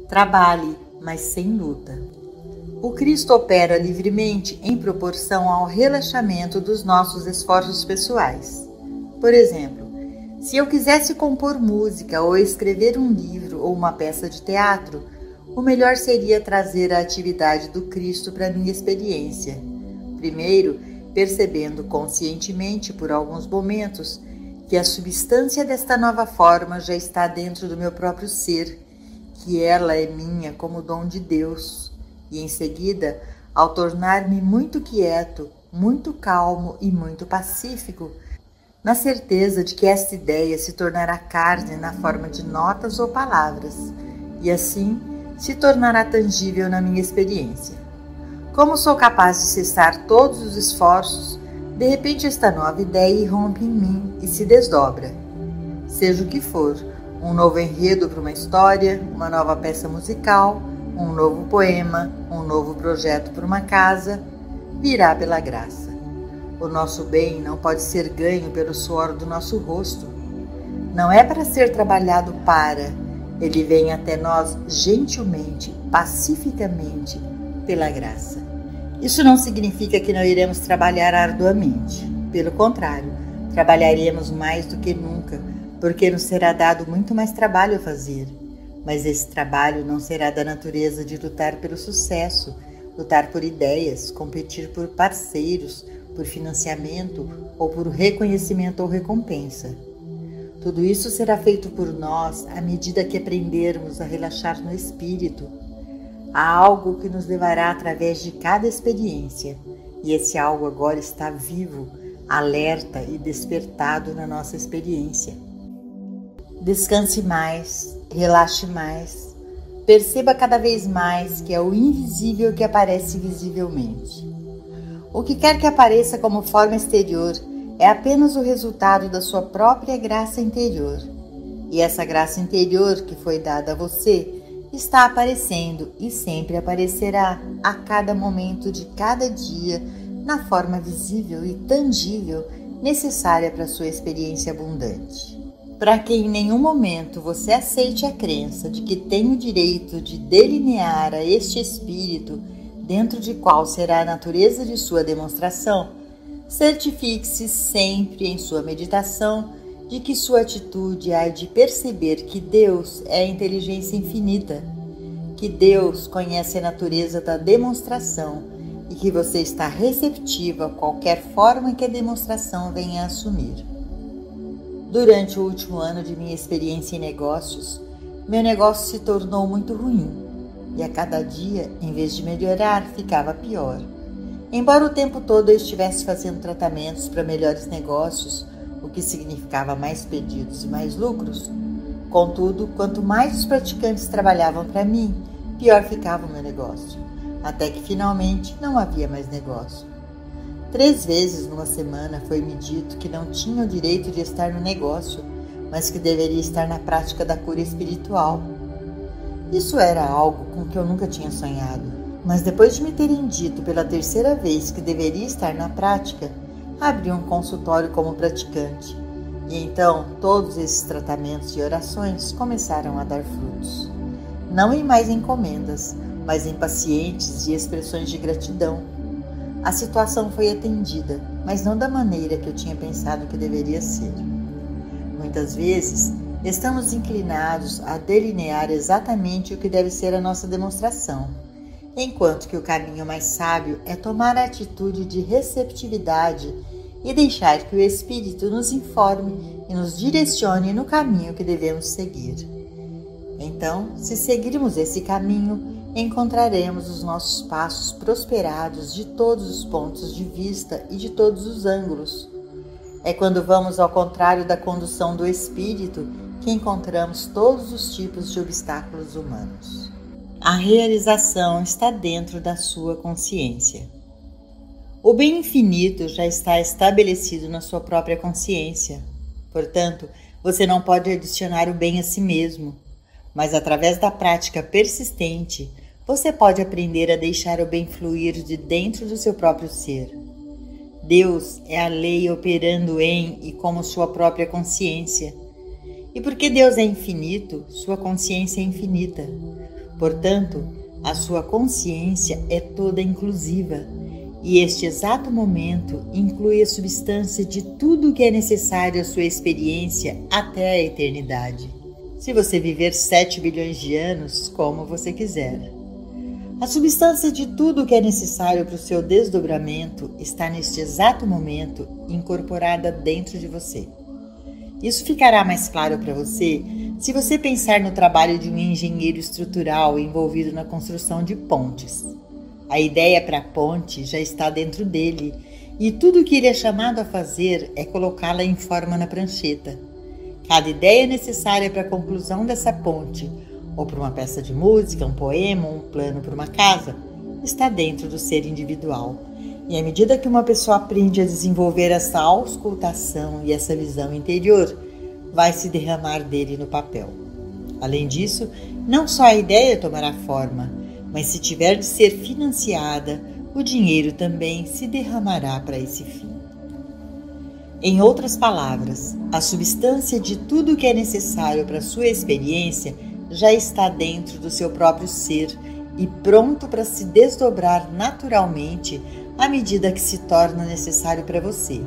Trabalhe, mas sem luta. O Cristo opera livremente em proporção ao relaxamento dos nossos esforços pessoais. Por exemplo, se eu quisesse compor música ou escrever um livro ou uma peça de teatro, o melhor seria trazer a atividade do Cristo para minha experiência. Primeiro, percebendo conscientemente por alguns momentos que a substância desta nova forma já está dentro do meu próprio ser, que ela é minha como dom de Deus. E em seguida, ao tornar-me muito quieto, muito calmo e muito pacífico, na certeza de que esta ideia se tornará carne na forma de notas ou palavras, e assim se tornará tangível na minha experiência. Como sou capaz de cessar todos os esforços, de repente esta nova ideia irrompe em mim e se desdobra. Seja o que for, um novo enredo para uma história, uma nova peça musical, um novo poema, um novo projeto para uma casa, virá pela graça. O nosso bem não pode ser ganho pelo suor do nosso rosto. Não é para ser trabalhado para, ele vem até nós gentilmente, pacificamente, pela graça. Isso não significa que não iremos trabalhar arduamente. Pelo contrário, trabalharemos mais do que nunca, porque nos será dado muito mais trabalho a fazer. Mas esse trabalho não será da natureza de lutar pelo sucesso, lutar por ideias, competir por parceiros, por financiamento ou por reconhecimento ou recompensa. Tudo isso será feito por nós à medida que aprendermos a relaxar no espírito. Há algo que nos levará através de cada experiência, e esse algo agora está vivo, alerta e despertado na nossa experiência. Descanse mais, relaxe mais, perceba cada vez mais que é o invisível que aparece visivelmente. O que quer que apareça como forma exterior é apenas o resultado da sua própria graça interior. E essa graça interior que foi dada a você está aparecendo e sempre aparecerá a cada momento de cada dia na forma visível e tangível necessária para a sua experiência abundante. Para que em nenhum momento você aceite a crença de que tem o direito de delinear a este espírito dentro de qual será a natureza de sua demonstração, certifique-se sempre em sua meditação de que sua atitude há de perceber que Deus é a inteligência infinita, que Deus conhece a natureza da demonstração e que você está receptiva a qualquer forma que a demonstração venha a assumir. Durante o último ano de minha experiência em negócios, meu negócio se tornou muito ruim e a cada dia, em vez de melhorar, ficava pior. Embora o tempo todo eu estivesse fazendo tratamentos para melhores negócios, o que significava mais pedidos e mais lucros, contudo, quanto mais os praticantes trabalhavam para mim, pior ficava o meu negócio, até que finalmente não havia mais negócio. 3 vezes numa semana foi-me dito que não tinha o direito de estar no negócio, mas que deveria estar na prática da cura espiritual. Isso era algo com que eu nunca tinha sonhado, mas depois de me terem dito pela 3ª vez que deveria estar na prática, abri um consultório como praticante, e então todos esses tratamentos e orações começaram a dar frutos. Não em mais encomendas, mas em pacientes e expressões de gratidão. A situação foi atendida, mas não da maneira que eu tinha pensado que deveria ser. Muitas vezes, estamos inclinados a delinear exatamente o que deve ser a nossa demonstração, enquanto que o caminho mais sábio é tomar a atitude de receptividade e deixar que o Espírito nos informe e nos direcione no caminho que devemos seguir. Então, se seguirmos esse caminho, encontraremos os nossos passos prosperados de todos os pontos de vista e de todos os ângulos. É quando vamos ao contrário da condução do Espírito que encontramos todos os tipos de obstáculos humanos. A realização está dentro da sua consciência. O bem infinito já está estabelecido na sua própria consciência. Portanto, você não pode adicionar o bem a si mesmo, mas através da prática persistente, você pode aprender a deixar o bem fluir de dentro do seu próprio ser. Deus é a lei operando em e como sua própria consciência. E porque Deus é infinito, sua consciência é infinita. Portanto, a sua consciência é toda inclusiva, e este exato momento inclui a substância de tudo o que é necessário à sua experiência até a eternidade. Se você viver 7 bilhões de anos, como você quiser. A substância de tudo o que é necessário para o seu desdobramento está neste exato momento incorporada dentro de você. Isso ficará mais claro para você se você pensar no trabalho de um engenheiro estrutural envolvido na construção de pontes. A ideia para a ponte já está dentro dele e tudo o que ele é chamado a fazer é colocá-la em forma na prancheta. Cada ideia necessária para a conclusão dessa ponte, ou para uma peça de música, um poema, um plano para uma casa, está dentro do ser individual. E à medida que uma pessoa aprende a desenvolver essa auscultação e essa visão interior, vai se derramar dele no papel. Além disso, não só a ideia tomará forma, mas se tiver de ser financiada, o dinheiro também se derramará para esse fim. Em outras palavras, a substância de tudo o que é necessário para a sua experiência já está dentro do seu próprio ser e pronto para se desdobrar naturalmente à medida que se torna necessário para você,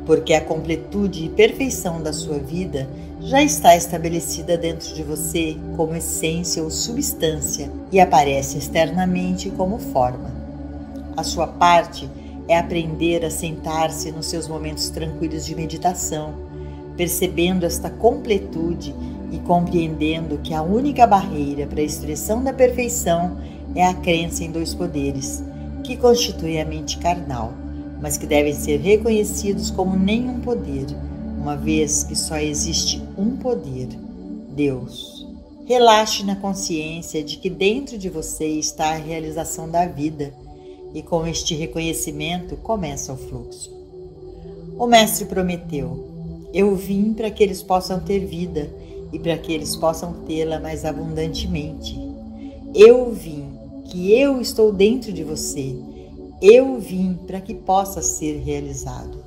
porque a completude e perfeição da sua vida já está estabelecida dentro de você como essência ou substância e aparece externamente como forma. A sua parte é aprender a sentar-se nos seus momentos tranquilos de meditação, percebendo esta completude e compreendendo que a única barreira para a expressão da perfeição é a crença em 2 poderes, que constituem a mente carnal, mas que devem ser reconhecidos como nenhum poder, uma vez que só existe um poder, Deus. Relaxe na consciência de que dentro de você está a realização da vida, e com este reconhecimento começa o fluxo. O Mestre prometeu: eu vim para que eles possam ter vida e para que eles possam tê-la mais abundantemente. Eu vim, que eu estou dentro de você. Eu vim para que possa ser realizado.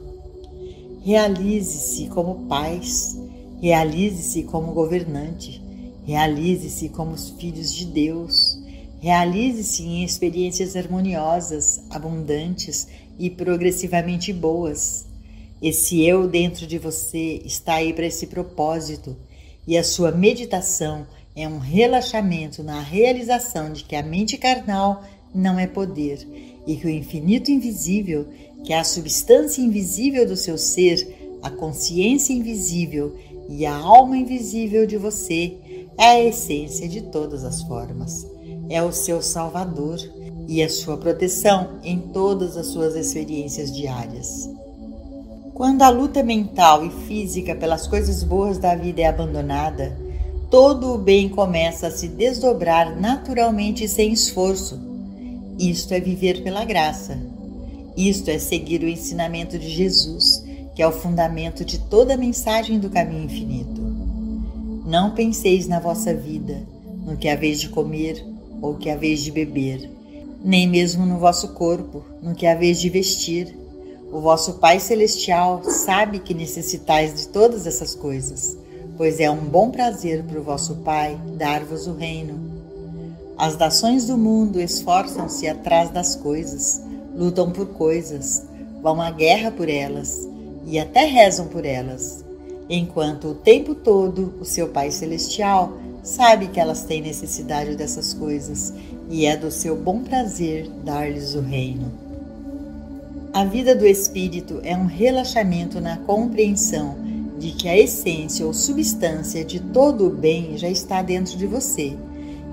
Realize-se como pais, realize-se como governante, realize-se como os filhos de Deus, realize-se em experiências harmoniosas, abundantes e progressivamente boas. Esse eu dentro de você está aí para esse propósito e a sua meditação é um relaxamento na realização de que a mente carnal não é poder e que o infinito invisível, que é a substância invisível do seu ser, a consciência invisível e a alma invisível de você, é a essência de todas as formas. É o seu salvador e a sua proteção em todas as suas experiências diárias. Quando a luta mental e física pelas coisas boas da vida é abandonada, todo o bem começa a se desdobrar naturalmente sem esforço. Isto é viver pela graça. Isto é seguir o ensinamento de Jesus, que é o fundamento de toda a mensagem do caminho infinito. Não penseis na vossa vida, no que haveis de comer ou que haveis de beber, nem mesmo no vosso corpo, no que haveis de vestir. O vosso Pai Celestial sabe que necessitais de todas essas coisas, pois é um bom prazer para o vosso Pai dar-vos o reino. As nações do mundo esforçam-se atrás das coisas, lutam por coisas, vão à guerra por elas e até rezam por elas, enquanto o tempo todo o seu Pai Celestial sabe que elas têm necessidade dessas coisas e é do seu bom prazer dar-lhes o reino. A vida do espírito é um relaxamento na compreensão de que a essência ou substância de todo o bem já está dentro de você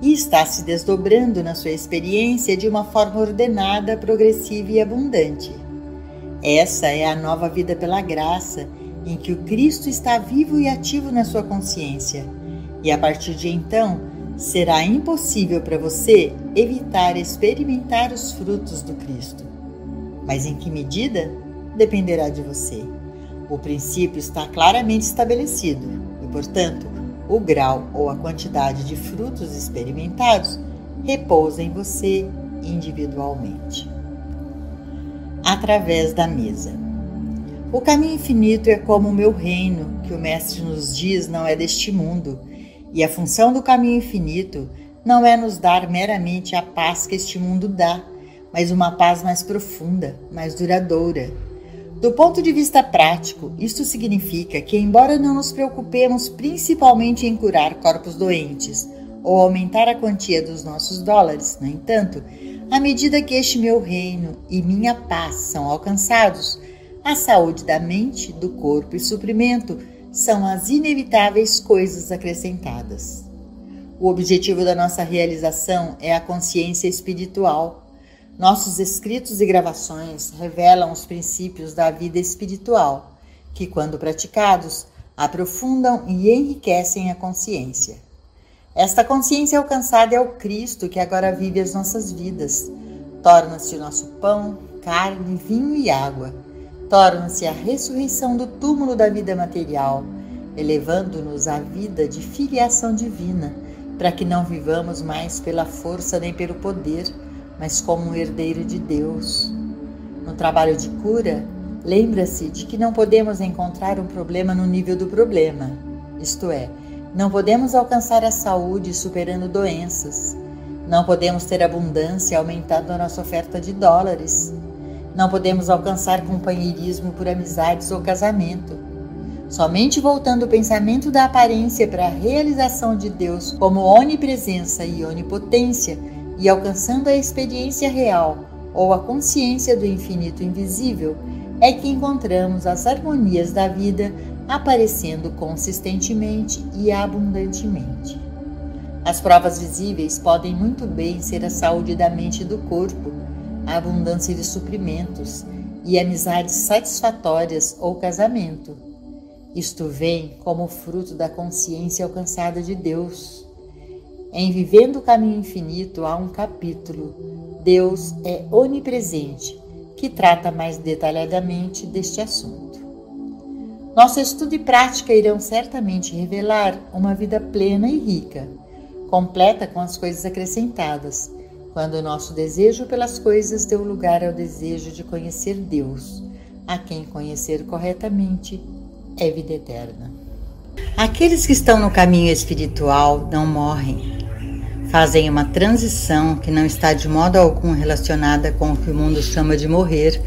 e está se desdobrando na sua experiência de uma forma ordenada, progressiva e abundante. Essa é a nova vida pela graça, em que o Cristo está vivo e ativo na sua consciência, e a partir de então será impossível para você evitar experimentar os frutos do Cristo. Mas em que medida? Dependerá de você. O princípio está claramente estabelecido e, portanto, o grau ou a quantidade de frutos experimentados repousa em você individualmente. Através da mesa. O caminho infinito é como o meu reino, que o Mestre nos diz não é deste mundo, e a função do caminho infinito não é nos dar meramente a paz que este mundo dá, mas uma paz mais profunda, mais duradoura. Do ponto de vista prático, isto significa que, embora não nos preocupemos principalmente em curar corpos doentes ou aumentar a quantia dos nossos dólares, no entanto, à medida que este meu reino e minha paz são alcançados, a saúde da mente, do corpo e suprimento são as inevitáveis coisas acrescentadas. O objetivo da nossa realização é a consciência espiritual. Nossos escritos e gravações revelam os princípios da vida espiritual, que, quando praticados, aprofundam e enriquecem a consciência. Esta consciência alcançada é o Cristo que agora vive as nossas vidas. Torna-se o nosso pão, carne, vinho e água. Torna-se a ressurreição do túmulo da vida material, elevando-nos à vida de filiação divina, para que não vivamos mais pela força nem pelo poder, mas como um herdeiro de Deus. No trabalho de cura, lembra-se de que não podemos encontrar um problema no nível do problema, isto é, não podemos alcançar a saúde superando doenças, não podemos ter abundância aumentando a nossa oferta de dólares, não podemos alcançar companheirismo por amizades ou casamento. Somente voltando o pensamento da aparência para a realização de Deus como onipresença e onipotência e alcançando a experiência real ou a consciência do infinito invisível, é que encontramos as harmonias da vida aparecendo consistentemente e abundantemente. As provas visíveis podem muito bem ser a saúde da mente e do corpo, a abundância de suprimentos e amizades satisfatórias ou casamento. Isto vem como fruto da consciência alcançada de Deus. Em Vivendo o Caminho Infinito há um capítulo, Deus é onipresente, que trata mais detalhadamente deste assunto. Nosso estudo e prática irão certamente revelar uma vida plena e rica, completa com as coisas acrescentadas, quando o nosso desejo pelas coisas deu lugar ao desejo de conhecer Deus, a quem conhecer corretamente é vida eterna. Aqueles que estão no caminho espiritual não morrem. Fazem uma transição que não está de modo algum relacionada com o que o mundo chama de morrer,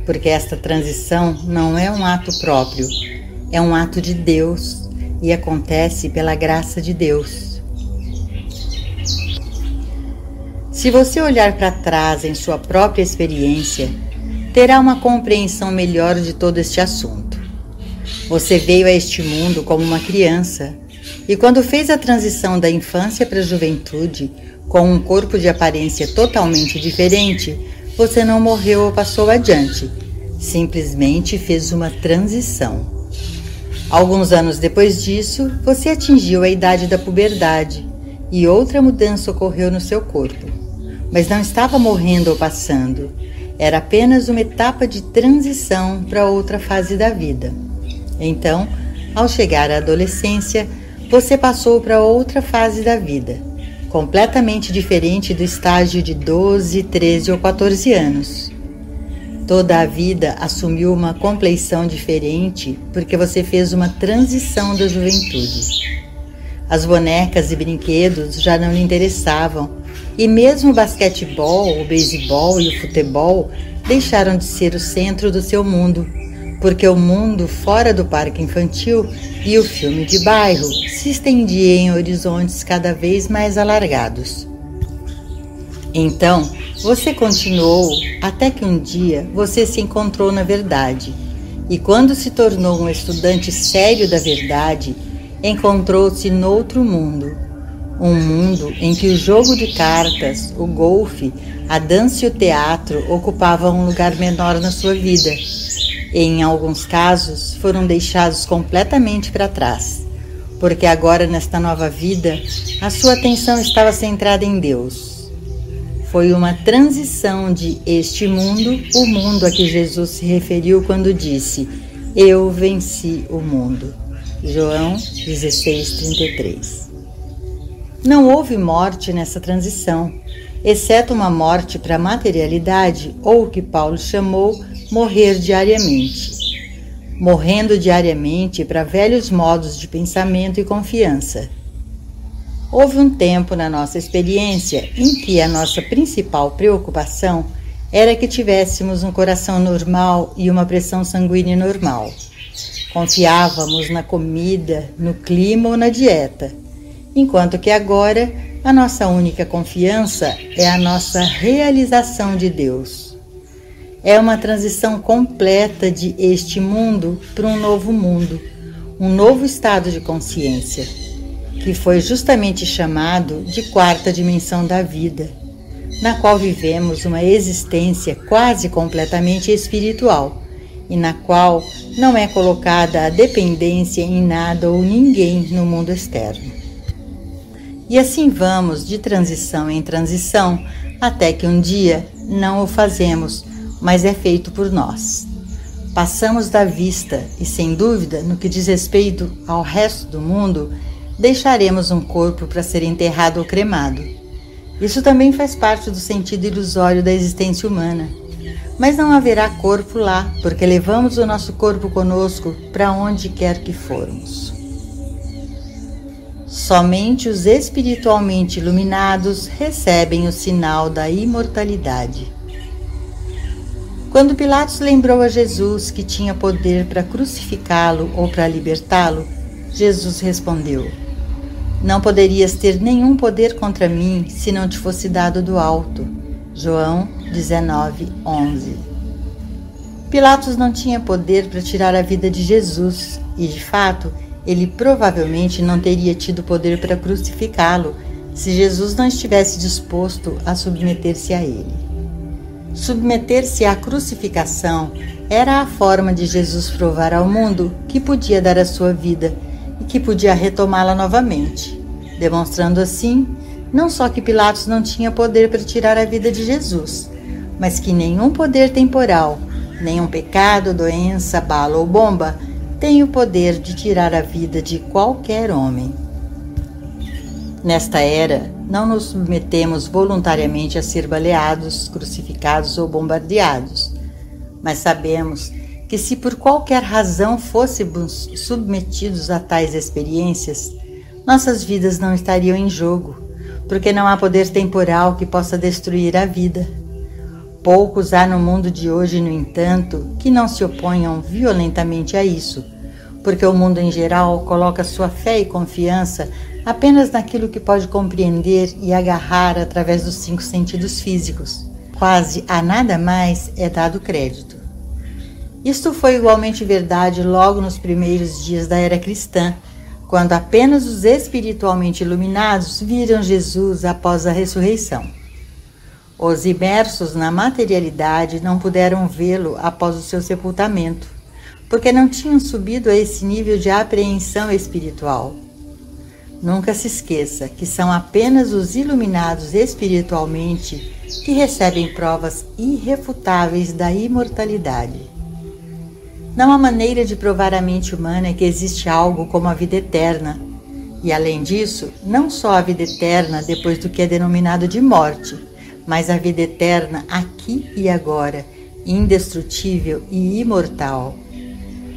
porque esta transição não é um ato próprio, é um ato de Deus e acontece pela graça de Deus. Se você olhar para trás em sua própria experiência, terá uma compreensão melhor de todo este assunto. Você veio a este mundo como uma criança e quando fez a transição da infância para a juventude, com um corpo de aparência totalmente diferente, você não morreu ou passou adiante, simplesmente fez uma transição. Alguns anos depois disso, você atingiu a idade da puberdade e outra mudança ocorreu no seu corpo. Mas não estava morrendo ou passando, era apenas uma etapa de transição para outra fase da vida. Então, ao chegar à adolescência, você passou para outra fase da vida, completamente diferente do estágio de 12, 13 ou 14 anos. Toda a vida assumiu uma compleição diferente porque você fez uma transição da juventude. As bonecas e brinquedos já não lhe interessavam, e mesmo o basquetebol, o beisebol e o futebol deixaram de ser o centro do seu mundo, porque o mundo fora do parque infantil e o filme de bairro se estendia em horizontes cada vez mais alargados. Então, você continuou até que um dia você se encontrou na verdade, e quando se tornou um estudante sério da verdade, encontrou-se noutro mundo. Um mundo em que o jogo de cartas, o golfe, a dança e o teatro ocupavam um lugar menor na sua vida. E, em alguns casos, foram deixados completamente para trás, porque agora, nesta nova vida, a sua atenção estava centrada em Deus. Foi uma transição de este mundo, o mundo a que Jesus se referiu quando disse: "Eu venci o mundo." João 16:33. Não houve morte nessa transição, exceto uma morte para a materialidade, ou o que Paulo chamou morrer diariamente. Morrendo diariamente para velhos modos de pensamento e confiança. Houve um tempo na nossa experiência em que a nossa principal preocupação era que tivéssemos um coração normal e uma pressão sanguínea normal. Confiávamos na comida, no clima ou na dieta, enquanto que agora a nossa única confiança é a nossa realização de Deus. É uma transição completa de este mundo para um novo mundo, um novo estado de consciência, que foi justamente chamado de quarta dimensão da vida, na qual vivemos uma existência quase completamente espiritual e na qual não é colocada a dependência em nada ou ninguém no mundo externo. E assim vamos de transição em transição até que um dia não o fazemos, mas é feito por nós. Passamos da vista e, sem dúvida, no que diz respeito ao resto do mundo, deixaremos um corpo para ser enterrado ou cremado. Isso também faz parte do sentido ilusório da existência humana. Mas não haverá corpo lá, porque levamos o nosso corpo conosco para onde quer que formos. Somente os espiritualmente iluminados recebem o sinal da imortalidade. Quando Pilatos lembrou a Jesus que tinha poder para crucificá-lo ou para libertá-lo, Jesus respondeu: "Não poderias ter nenhum poder contra mim se não te fosse dado do alto." João 19:11. Pilatos não tinha poder para tirar a vida de Jesus e, de fato, ele provavelmente não teria tido poder para crucificá-lo se Jesus não estivesse disposto a submeter-se a ele. Submeter-se à crucificação era a forma de Jesus provar ao mundo que podia dar a sua vida e que podia retomá-la novamente, demonstrando assim não só que Pilatos não tinha poder para tirar a vida de Jesus, mas que nenhum poder temporal, nenhum pecado, doença, bala ou bomba tem o poder de tirar a vida de qualquer homem. Nesta era, não nos submetemos voluntariamente a ser baleados, crucificados ou bombardeados, mas sabemos que se por qualquer razão fôssemos submetidos a tais experiências, nossas vidas não estariam em jogo, porque não há poder temporal que possa destruir a vida. Poucos há no mundo de hoje, no entanto, que não se oponham violentamente a isso, porque o mundo em geral coloca sua fé e confiança apenas naquilo que pode compreender e agarrar através dos 5 sentidos físicos. Quase a nada mais é dado crédito. Isto foi igualmente verdade logo nos primeiros dias da era cristã, quando apenas os espiritualmente iluminados viram Jesus após a ressurreição. Os imersos na materialidade não puderam vê-lo após o seu sepultamento, porque não tinham subido a esse nível de apreensão espiritual. Nunca se esqueça que são apenas os iluminados espiritualmente que recebem provas irrefutáveis da imortalidade. Não há maneira de provar à mente humana que existe algo como a vida eterna. E, além disso, não só a vida eterna depois do que é denominado de morte, mas a vida eterna aqui e agora, indestrutível e imortal.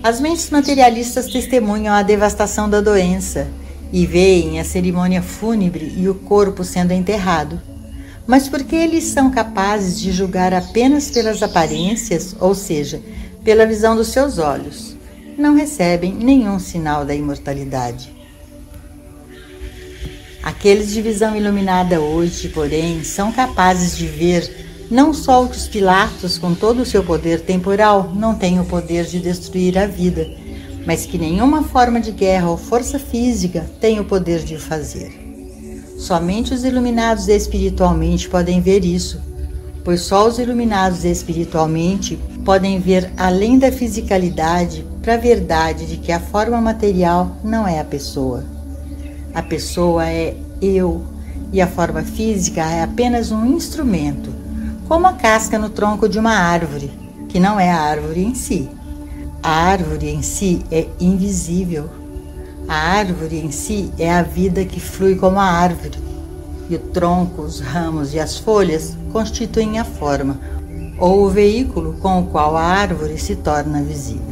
As mentes materialistas testemunham a devastação da doença e veem a cerimônia fúnebre e o corpo sendo enterrado. Mas porque eles são capazes de julgar apenas pelas aparências, ou seja, pela visão dos seus olhos, não recebem nenhum sinal da imortalidade. Aqueles de visão iluminada hoje, porém, são capazes de ver não só que os Pilatos, com todo o seu poder temporal, não têm o poder de destruir a vida, mas que nenhuma forma de guerra ou força física tem o poder de o fazer. Somente os iluminados espiritualmente podem ver isso, pois só os iluminados espiritualmente podem ver além da fisicalidade para a verdade de que a forma material não é a pessoa. A pessoa é eu, e a forma física é apenas um instrumento, como a casca no tronco de uma árvore, que não é a árvore em si. A árvore em si é invisível. A árvore em si é a vida que flui como a árvore, e o tronco, os ramos e as folhas constituem a forma, ou o veículo com o qual a árvore se torna visível.